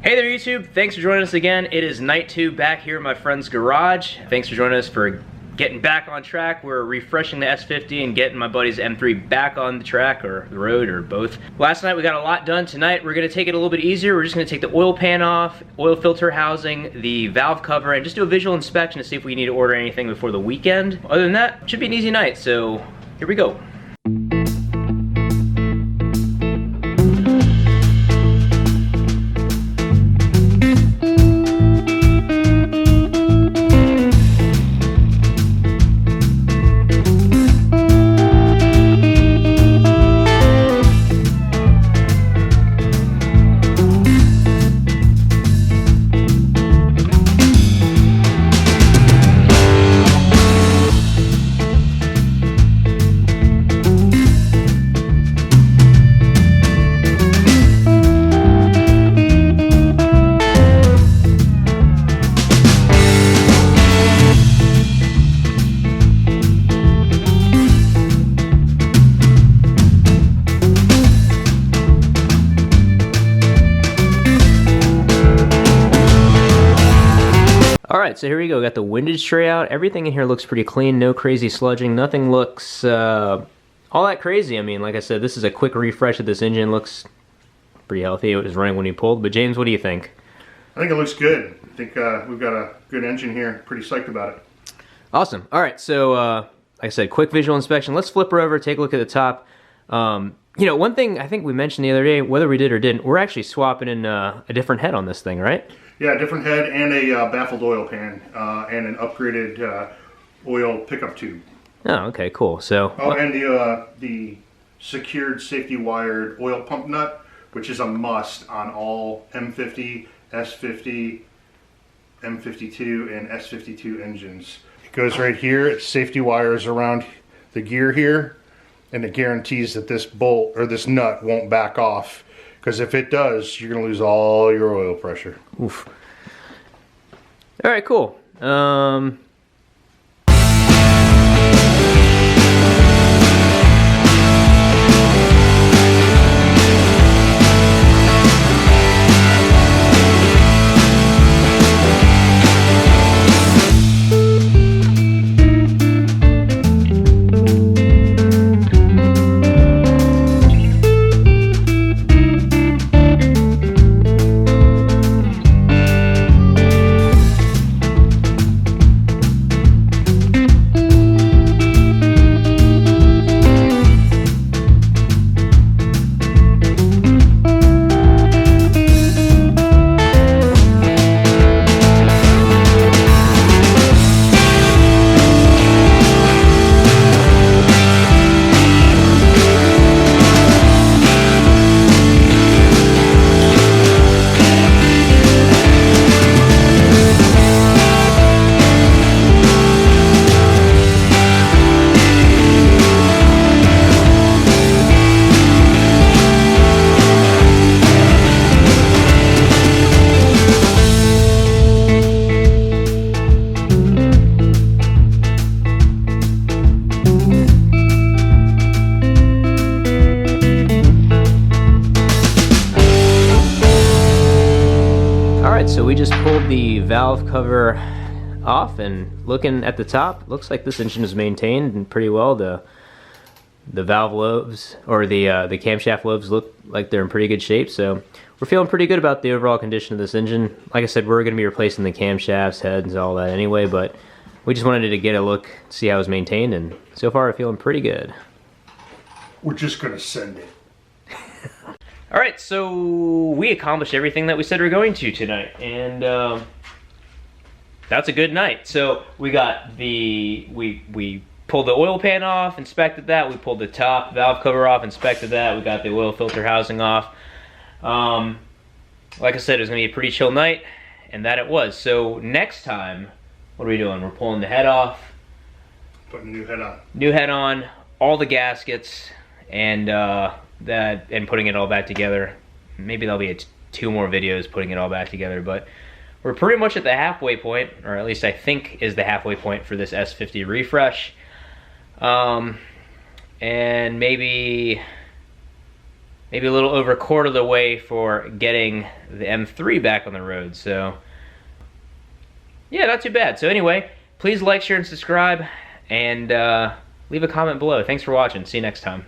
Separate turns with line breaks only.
Hey there YouTube, thanks for joining us again. It is night 2 back here in my friend's garage. Thanks for joining us for getting back on track. We're refreshing the S50 and getting my buddy's M3 back on the track, or the road, or both. Last night we got a lot done. Tonight we're gonna take it a little bit easier. We're just gonna take the oil pan off, oil filter housing, the valve cover, and just do a visual inspection to see if we need to order anything before the weekend. Other than that, it should be an easy night, so here we go. Alright, so here we go. Got the windage tray out. Everything in here looks pretty clean. No crazy sludging. Nothing looks all that crazy. I mean, like I said, this is a quick refresh of this engine. Looks pretty healthy. It was running when you pulled. But James, what do you think?
I think it looks good. I think we've got a good engine here. Pretty psyched about it.
Awesome. Alright, so like I said, quick visual inspection. Let's flip her over, take a look at the top. You know, one thing I think we mentioned the other day, whether we did or didn't, we're actually swapping in a different head on this thing, right?
Yeah, different head and a baffled oil pan and an upgraded oil pickup tube.
Oh, okay, cool. So.
Oh, and the secured safety wired oil pump nut, which is a must on all M50, S50, M52, and S52 engines. It goes right here. It's safety wires around the gear here, and it guarantees that this bolt or this nut won't back off. Because if it does, you're going to lose all your oil pressure.
Oof. All right, cool. So we just pulled the valve cover off, and looking at the top, looks like this engine is maintained and pretty well. The valve lobes, or the camshaft lobes, look like they're in pretty good shape. So we're feeling pretty good about the overall condition of this engine. Like I said, we're going to be replacing the camshafts, heads, and all that anyway, but we just wanted to get a look, see how it was maintained, and so far we're feeling pretty good.
We're just going to send it.
Alright, so we accomplished everything that we said we were going to tonight, and that's a good night. So we got we pulled the oil pan off, inspected that, we pulled the top valve cover off, inspected that, we got the oil filter housing off. Like I said, it was going to be a pretty chill night, and that it was. So next time, what are we doing? We're pulling the head off.
Putting a new head on.
New head on, all the gaskets, and putting it all back together. Maybe there'll be 2 more videos putting it all back together, but we're pretty much at the halfway point, or at least I think is the halfway point for this S50 refresh. And maybe maybe a little over a quarter of the way for getting the M3 back on the road. So yeah, not too bad. So anyway, please like, share, and subscribe, and leave a comment below. Thanks for watching. See you next time.